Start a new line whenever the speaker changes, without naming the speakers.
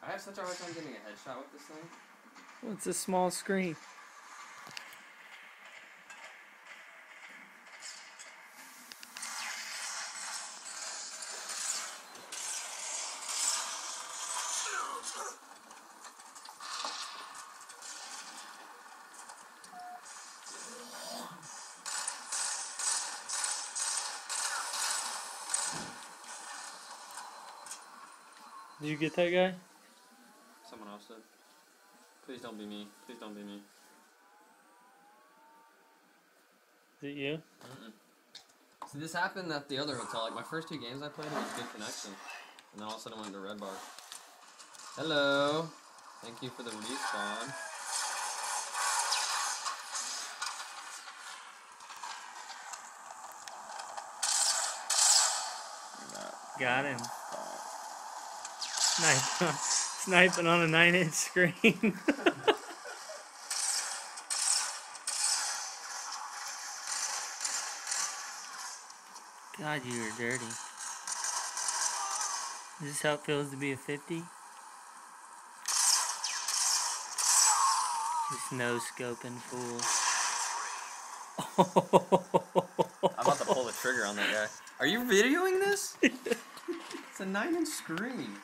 I have such a hard time getting a headshot with this thing.
Well, it's a small screen. Did you get that guy?
Someone else did. Please don't be me. Please don't be me.
Is it you?
See, this happened at the other hotel. Like, my first 2 games I played, it was good connection. And then all of a sudden I went to red bar. Hello. Thank you for the respawn.
Got him. Sniping on a 9-inch screen. God, you are dirty. Is this how it feels to be a 50? Just no-scoping fool.
I'm about to pull the trigger on that guy. Are you videoing this? It's a 9-inch screen.